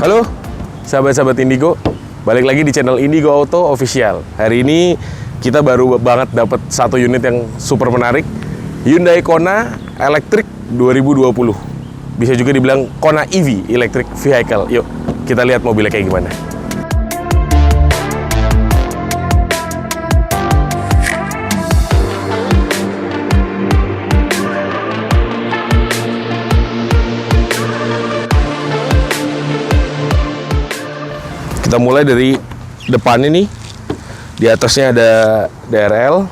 Halo, sahabat-sahabat Indigo, balik lagi di channel Indigo Auto Official. Hari ini kita baru banget dapat satu unit yang super menarik, Hyundai Kona Electric 2020. Bisa juga dibilang Kona EV, Electric Vehicle. Yuk, kita lihat mobilnya kayak gimana. Kita mulai dari depan ini. Di atasnya ada DRL.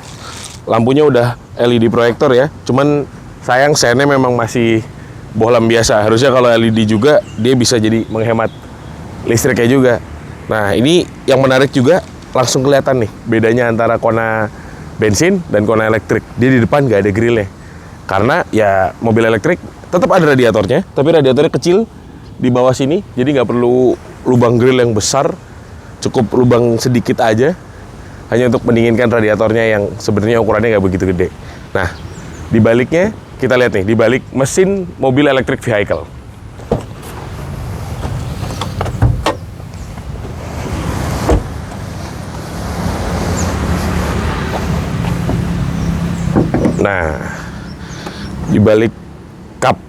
Lampunya udah LED proyektor ya. Cuman sayang sennya memang masih bohlam biasa. Harusnya kalau LED juga dia bisa jadi menghemat listriknya juga. Nah, ini yang menarik juga, langsung kelihatan nih bedanya antara Kona bensin dan Kona elektrik. Dia di depan nggak ada grillnya. Karena ya mobil elektrik tetap ada radiatornya, tapi radiatornya kecil di bawah sini, jadi nggak perlu lubang grill yang besar, cukup lubang sedikit aja, hanya untuk mendinginkan radiatornya yang sebenarnya ukurannya nggak begitu gede. Nah, di baliknya kita lihat nih, di balik mesin mobil electric vehicle. Nah, di balik kap,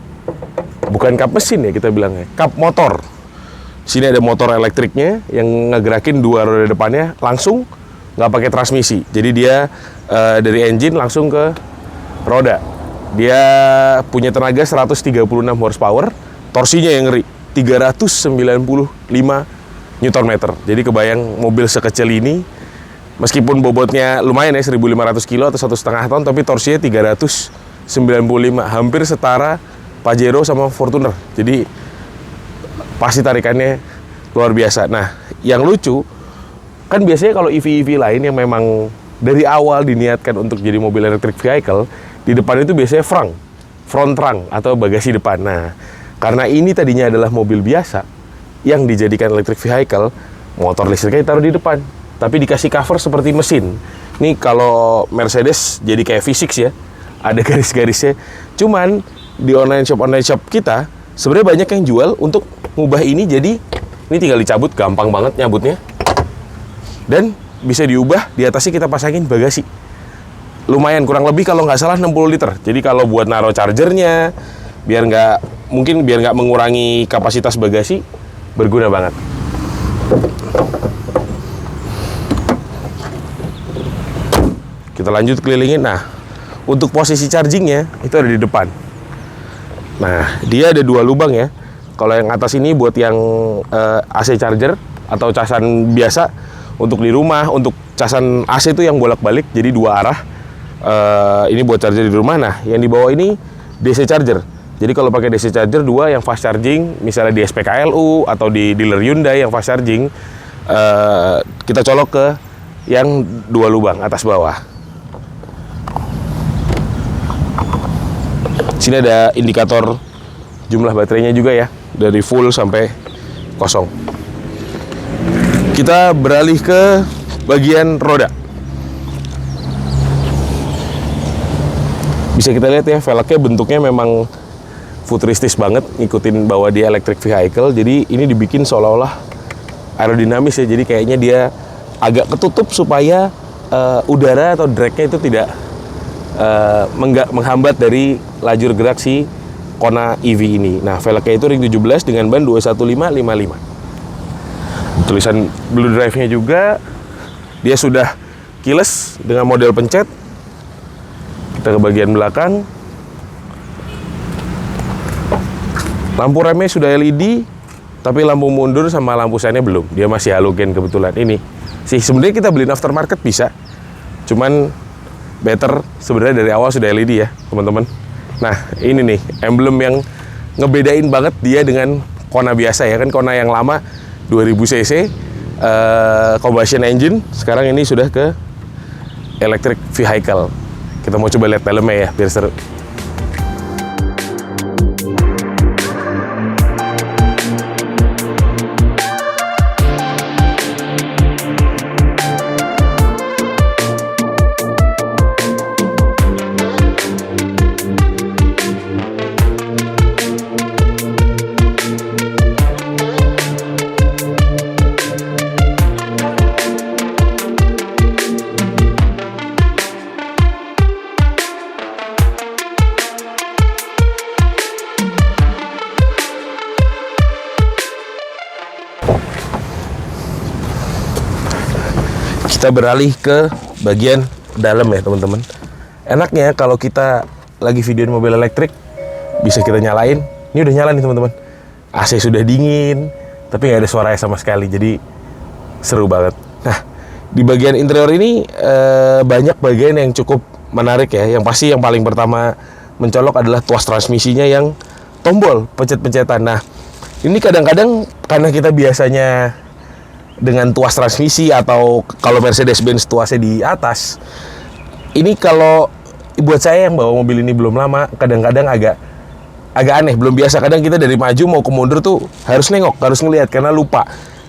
bukan kap mesin ya kita bilangnya, kap motor. Sini ada motor elektriknya yang ngegerakin dua roda depannya langsung, nggak pakai transmisi. Jadi dia dari engine langsung ke roda. Dia punya tenaga 136 horsepower, torsinya yang ngeri 395 Nm. Jadi kebayang mobil sekecil ini, meskipun bobotnya lumayan ya 1.500 kilo atau 1,5 ton, tapi torsinya 395, hampir setara Pajero sama Fortuner. Jadi pasti tarikannya luar biasa. Nah, yang lucu, kan biasanya kalau EV-EV lain yang memang dari awal diniatkan untuk jadi mobil electric vehicle, di depan itu biasanya front trunk atau bagasi depan. Nah, karena ini tadinya adalah mobil biasa yang dijadikan electric vehicle, motor listriknya ditaruh di depan, tapi dikasih cover seperti mesin. Ini kalau Mercedes jadi kayak V6 ya, ada garis-garisnya. Cuman di online shop kita sebenarnya banyak yang jual untuk ngubah ini jadi, ini tinggal dicabut, gampang banget nyabutnya, dan bisa diubah. Di atasnya kita pasangin bagasi, lumayan, kurang lebih kalau nggak salah 60 liter. Jadi kalau buat naruh chargernya, biar nggak mengurangi kapasitas bagasi, berguna banget. Kita lanjut kelilingin. Nah, untuk posisi chargingnya itu ada di depan. Nah, dia ada dua lubang ya. Kalau yang atas ini buat yang AC charger atau casan biasa untuk di rumah. Untuk casan AC itu yang bolak-balik, jadi dua arah. Ini buat charger di rumah. Nah, yang di bawah ini DC charger. Jadi kalau pakai DC charger dua yang fast charging, misalnya di SPKLU atau di dealer Hyundai yang fast charging, kita colok ke yang dua lubang atas bawah. Sini ada indikator jumlah baterainya juga ya, dari full sampai kosong. Kita beralih ke bagian roda. Bisa kita lihat ya, velgnya bentuknya memang futuristis banget, ngikutin bahwa dia electric vehicle. Jadi ini dibikin seolah-olah aerodinamis ya, jadi kayaknya dia agak ketutup supaya udara atau drag-nya itu tidak menghambat dari lajur gerak si Kona EV ini. Nah, velgnya itu ring 17 dengan ban 21555. Tulisan Blue Drive-nya juga, dia sudah keyless dengan model pencet. Kita ke bagian belakang. Lampu remnya sudah LED, tapi lampu mundur sama lampu sennya belum. Dia masih halogen kebetulan. Ini sih sebenarnya kita beliin aftermarket bisa. Cuman better sebenarnya dari awal sudah LED ya, teman-teman. Nah, ini nih emblem yang ngebedain banget dia dengan Kona biasa ya. Kan Kona yang lama 2000 cc combustion engine, sekarang ini sudah ke electric vehicle. Kita mau coba lihat dalamnya ya, biar seru. Kita beralih ke bagian dalam ya teman-teman. Enaknya kalau kita lagi videoin mobil elektrik, bisa kita nyalain. Ini udah nyala nih teman-teman. AC sudah dingin, tapi nggak ada suaranya sama sekali. Jadi seru banget. Nah, di bagian interior ini banyak bagian yang cukup menarik ya. Yang pasti yang paling pertama mencolok adalah tuas transmisinya yang tombol pencet-pencetan. Nah, ini kadang-kadang karena kita biasanya dengan tuas transmisi atau kalau Mercedes-Benz tuasnya di atas, ini kalau buat saya yang bawa mobil ini belum lama, kadang-kadang agak aneh, belum biasa. Kadang kita dari maju mau ke mundur tuh harus nengok, harus ngelihat karena lupa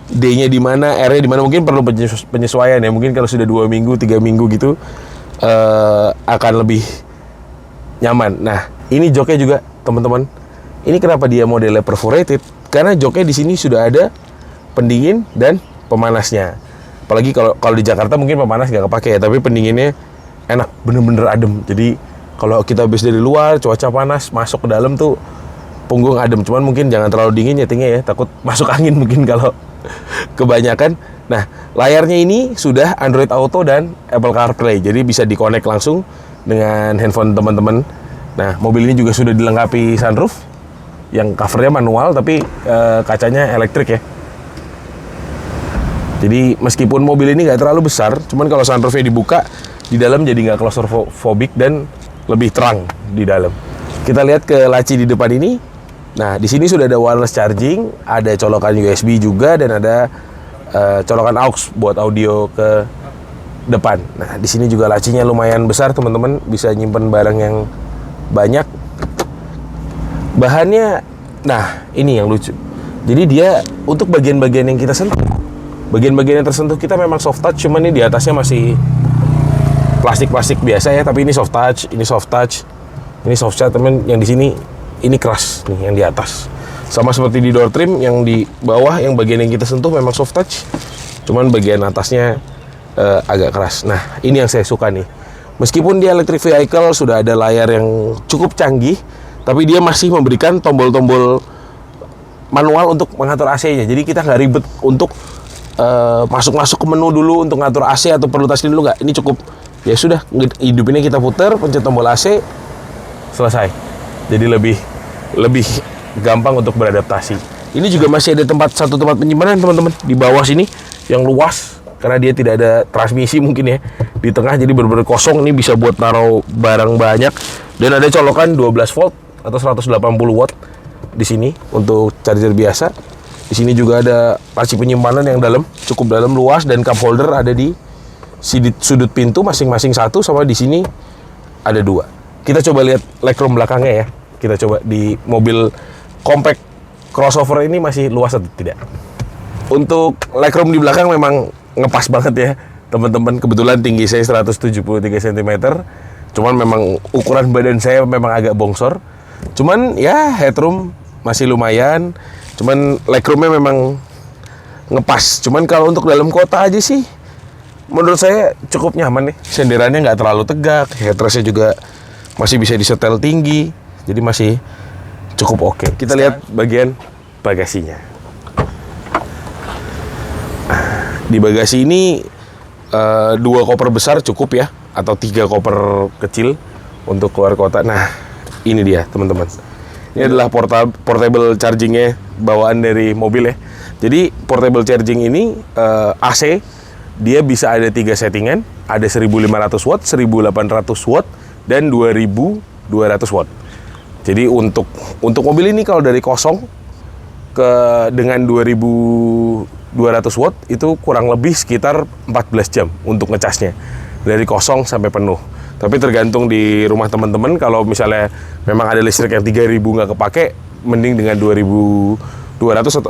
D-nya di mana, R-nya di mana. Mungkin perlu penyesuaian ya. Mungkin kalau sudah 2 minggu, 3 minggu gitu akan lebih nyaman. Nah, ini joknya juga teman-teman. Ini kenapa dia modelnya perforated? Karena joknya di sini sudah ada pendingin dan pemanasnya. Apalagi kalau di Jakarta mungkin pemanas nggak kepake ya, tapi pendinginnya enak, bener-bener adem. Jadi kalau kita habis dari luar, cuaca panas, masuk ke dalam tuh punggung adem. Cuman mungkin jangan terlalu dingin nyetingnya ya, takut masuk angin mungkin kalau kebanyakan. Nah, layarnya ini sudah Android Auto dan Apple CarPlay, jadi bisa di-connect langsung dengan handphone teman-teman. Nah, mobil ini juga sudah dilengkapi sunroof, yang covernya manual tapi kacanya elektrik ya. Jadi meskipun mobil ini nggak terlalu besar, cuman kalau sunroofnya dibuka, di dalam jadi nggak claustrophobic dan lebih terang di dalam. Kita lihat ke laci di depan ini. Nah, di sini sudah ada wireless charging, ada colokan USB juga, dan ada colokan aux buat audio ke depan. Nah, di sini juga lacinya lumayan besar, teman-teman, bisa nyimpen barang yang banyak. Bahannya, nah ini yang lucu. Jadi dia untuk bagian-bagian yang kita sentuh, bagian-bagian yang tersentuh kita memang soft touch, cuman ini di atasnya masih plastik biasa ya, tapi ini soft touch, ini soft touch, ini soft touch, teman. Yang di sini ini keras nih yang di atas. Sama seperti di door trim, yang di bawah yang bagian yang kita sentuh memang soft touch, cuman bagian atasnya agak keras. Nah, ini yang saya suka nih. Meskipun dia electric vehicle, sudah ada layar yang cukup canggih, tapi dia masih memberikan tombol-tombol manual untuk mengatur AC-nya. Jadi kita nggak ribet untuk masuk ke menu dulu untuk ngatur AC atau perlu touchscreen dulu, nggak. Ini cukup, ya sudah, hidupinnya kita putar, pencet tombol AC, selesai. Jadi lebih gampang untuk beradaptasi. Ini juga masih ada satu tempat penyimpanan teman-teman di bawah sini yang luas, karena dia tidak ada transmisi mungkin ya. Di tengah jadi benar-benar kosong, ini bisa buat naruh barang banyak. Dan ada colokan 12 volt atau 180 watt di sini untuk charger biasa. Di sini juga ada laci penyimpanan yang cukup dalam, luas, dan cup holder ada di sudut pintu masing-masing satu, sama di sini ada 2. Kita coba lihat legroom belakangnya ya. Kita coba di mobil compact crossover ini masih luas atau tidak. Untuk legroom di belakang memang ngepas banget ya, teman-teman. Kebetulan tinggi saya 173 cm. Cuman memang ukuran badan saya memang agak bongsor. Cuman ya headroom masih lumayan. Cuman legroomnya memang ngepas. Cuman kalau untuk dalam kota aja sih, menurut saya cukup nyaman nih. Senderannya nggak terlalu tegak, headrestnya juga masih bisa disetel tinggi, jadi masih cukup oke. Kita lihat bagian bagasinya. Di bagasi ini 2 koper besar cukup ya, atau 3 koper kecil untuk keluar kota. Nah, ini dia teman-teman. Ini adalah portable chargingnya bawaan dari mobil ya. Jadi portable charging ini AC, dia bisa ada 3 settingan, ada 1500 watt, 1800 watt, dan 2200 watt. Jadi untuk mobil ini kalau dari kosong dengan 2200 watt itu kurang lebih sekitar 14 jam untuk ngecasnya dari kosong sampai penuh. Tapi tergantung di rumah teman-teman, kalau misalnya memang ada listrik yang 3000 nggak kepake, mending dengan 2200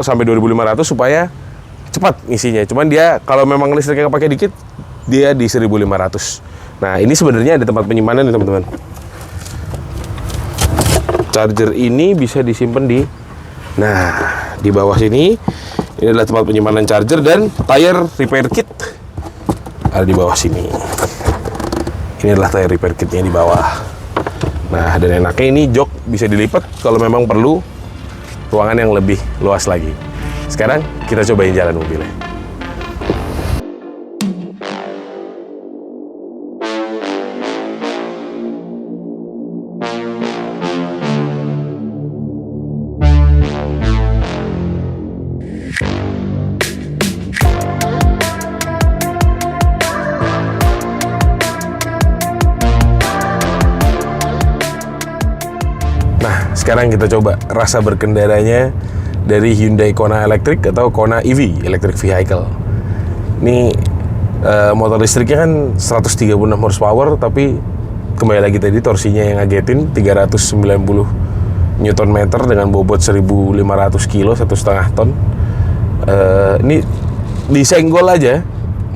sampai 2500 supaya cepat ngisinya. Cuman dia kalau memang listriknya kepake dikit, dia di 1500. Nah, ini sebenarnya ada tempat penyimpanan nih teman-teman. Charger ini bisa disimpan di bawah sini. Ini adalah tempat penyimpanan charger dan tire repair kit ada di bawah sini. Ini adalah tire repair kitnya di bawah. Nah, dan enaknya ini jok bisa dilipat kalau memang perlu ruangan yang lebih luas lagi. Sekarang kita cobain jalan mobilnya. Sekarang kita coba rasa berkendaranya dari Hyundai Kona Electric atau Kona EV, Electric Vehicle. Ini motor listriknya kan 136 horsepower, tapi kembali lagi tadi torsinya yang ngagetin 390 Nm dengan bobot 1500 kilo, 1,5 ton. Ini disenggol aja,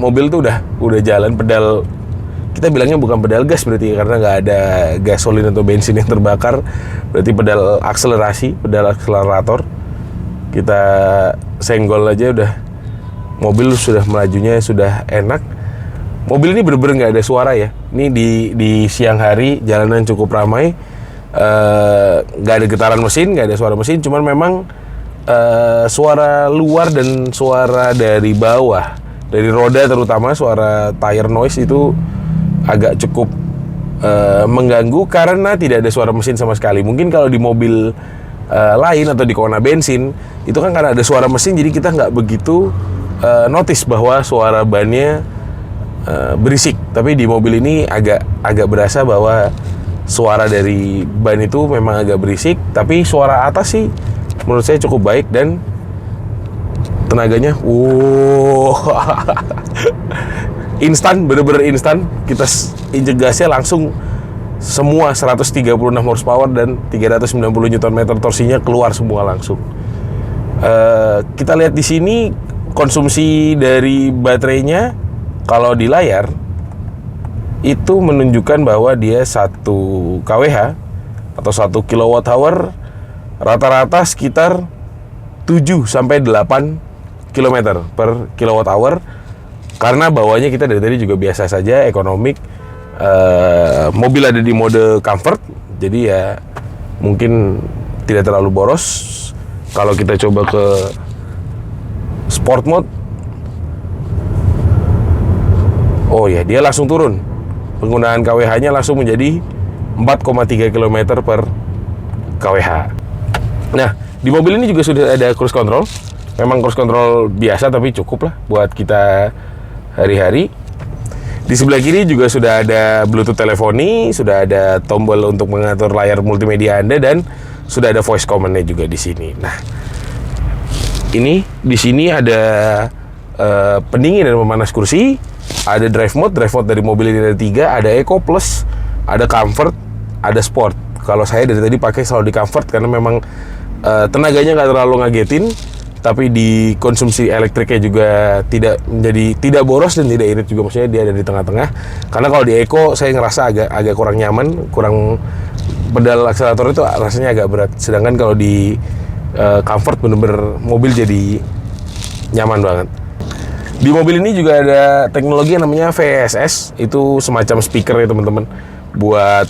mobil tuh udah jalan. Pedal, kita bilangnya bukan pedal gas berarti, karena nggak ada gasolin atau bensin yang terbakar, berarti pedal akselerasi, pedal akselerator. Kita senggol aja udah, mobil sudah melajunya sudah enak. Mobil ini bener-bener nggak ada suara ya. Ini di siang hari jalanan cukup ramai, nggak ada getaran mesin, nggak ada suara mesin, cuman memang suara luar dan suara dari bawah, dari roda terutama, suara tire noise itu agak cukup mengganggu karena tidak ada suara mesin sama sekali. Mungkin kalau di mobil lain atau di Kona bensin itu kan karena ada suara mesin, jadi kita nggak begitu notice bahwa suara bannya berisik. Tapi di mobil ini agak berasa bahwa suara dari ban itu memang agak berisik, tapi suara atas sih menurut saya cukup baik dan tenaganya instan, bener-bener instan. Kita injek gasnya langsung semua 136 horsepower dan 390 Nm torsinya keluar semua langsung. Kita lihat di sini konsumsi dari baterainya, kalau di layar itu menunjukkan bahwa dia 1 kWh atau 1 kWh rata-rata sekitar 7 sampai 8 km per kWh. Karena bawahnya kita dari tadi juga biasa saja, ekonomik. Mobil ada di mode comfort, jadi ya mungkin tidak terlalu boros. Kalau kita coba ke sport mode, oh ya, dia langsung turun. Penggunaan kWh-nya langsung menjadi 4,3 km per kWh. Nah, di mobil ini juga sudah ada cruise control. Memang cruise control biasa tapi cukup lah buat kita hari-hari. Di sebelah kiri juga sudah ada Bluetooth teleponi, sudah ada tombol untuk mengatur layar multimedia Anda, dan sudah ada voice command-nya juga di sini. Nah, ini di sini ada pendingin dan pemanas kursi, ada drive mode dari mobil ini ada 3, ada Eco Plus, ada Comfort, ada Sport. Kalau saya dari tadi pakai selalu di Comfort karena memang tenaganya nggak terlalu ngagetin. Tapi di konsumsi elektriknya juga tidak boros dan tidak irit juga, maksudnya dia ada di tengah-tengah. Karena kalau di Eco saya ngerasa agak kurang nyaman, kurang, pedal akselerator itu rasanya agak berat. Sedangkan kalau di Comfort bener-bener mobil jadi nyaman banget. Di mobil ini juga ada teknologi yang namanya VSS, itu semacam speaker ya teman-teman. Buat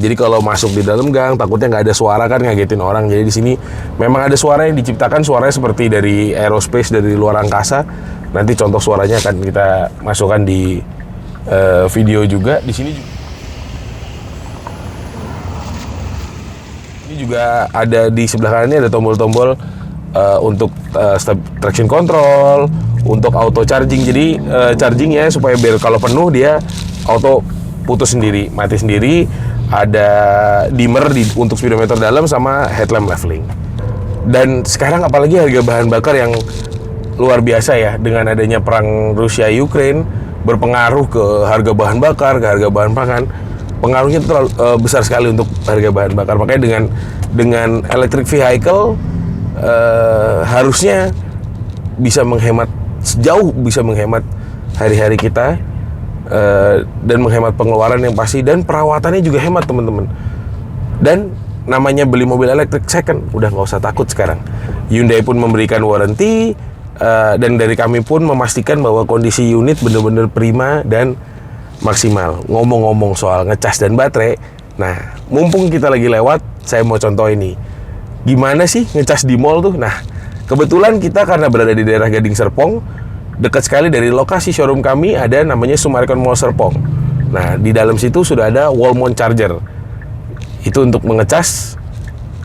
jadi kalau masuk di dalam gang takutnya nggak ada suara kan, ngagetin orang. Jadi di sini memang ada suara yang diciptakan, suaranya seperti dari aerospace, dari luar angkasa. Nanti contoh suaranya akan kita masukkan di video juga. Di sini Ini juga ada di sebelah kanannya ada tombol-tombol untuk traction control, untuk auto charging. Jadi chargingnya supaya biar kalau penuh dia auto putus sendiri, mati sendiri. Ada dimmer untuk speedometer dalam sama headlamp leveling. Dan sekarang apalagi harga bahan bakar yang luar biasa ya, dengan adanya perang Rusia-Ukraine berpengaruh ke harga bahan bakar, ke harga bahan pangan. Pengaruhnya terlalu besar sekali untuk harga bahan bakar. Makanya dengan electric vehicle harusnya bisa menghemat hari-hari kita, dan menghemat pengeluaran yang pasti, dan perawatannya juga hemat teman-teman. Dan namanya beli mobil elektrik second, udah nggak usah takut sekarang. Hyundai pun memberikan warranty, dan dari kami pun memastikan bahwa kondisi unit benar-benar prima dan maksimal. Ngomong-ngomong soal ngecas dan baterai, nah mumpung kita lagi lewat, saya mau contoh ini. Gimana sih ngecas di mall tuh? Nah, kebetulan kita karena berada di daerah Gading Serpong, dekat sekali dari lokasi showroom kami ada namanya Summarecon Mall Serpong. Nah, di dalam situ sudah ada wall mount charger. Itu untuk mengecas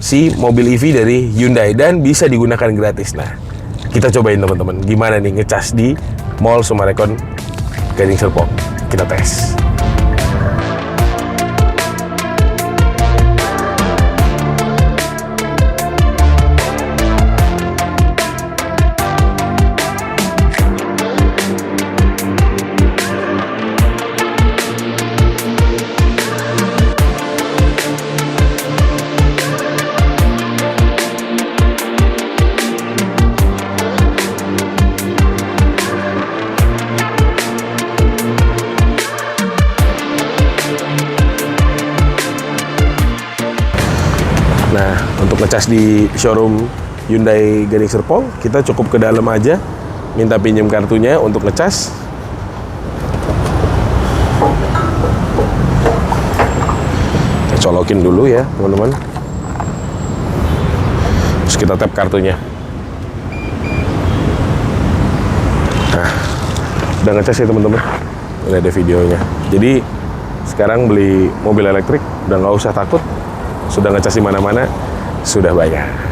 si mobil EV dari Hyundai dan bisa digunakan gratis. Nah, kita cobain teman-teman, gimana nih ngecas di Mall Summarecon Gading Serpong. Kita tes. Nah, untuk ngecas di showroom Hyundai Gading Serpong, kita cukup ke dalam aja, minta pinjam kartunya untuk ngecas. Kita colokin dulu ya, teman-teman. Terus kita tap kartunya. Nah, udah ngecas ya teman-teman. Ini ada videonya. Jadi, sekarang beli mobil elektrik udah nggak usah takut. Sudah ngecas di mana-mana, sudah banyak.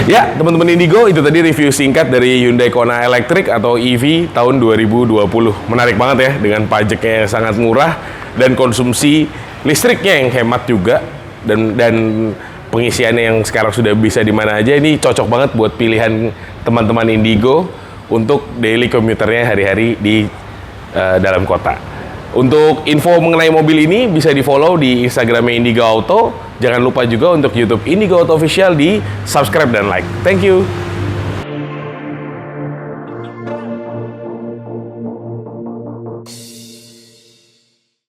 Ya, teman-teman Indigo, itu tadi review singkat dari Hyundai Kona Electric atau EV tahun 2020. Menarik banget ya, dengan pajaknya yang sangat murah dan konsumsi listriknya yang hemat juga, dan pengisiannya yang sekarang sudah bisa di mana aja. Ini cocok banget buat pilihan teman-teman Indigo untuk daily commuternya hari-hari di dalam kota. Untuk info mengenai mobil ini bisa di-follow di Instagramnya Indigo Auto. Jangan lupa juga untuk YouTube Indigo Auto Official di subscribe dan like. Thank you.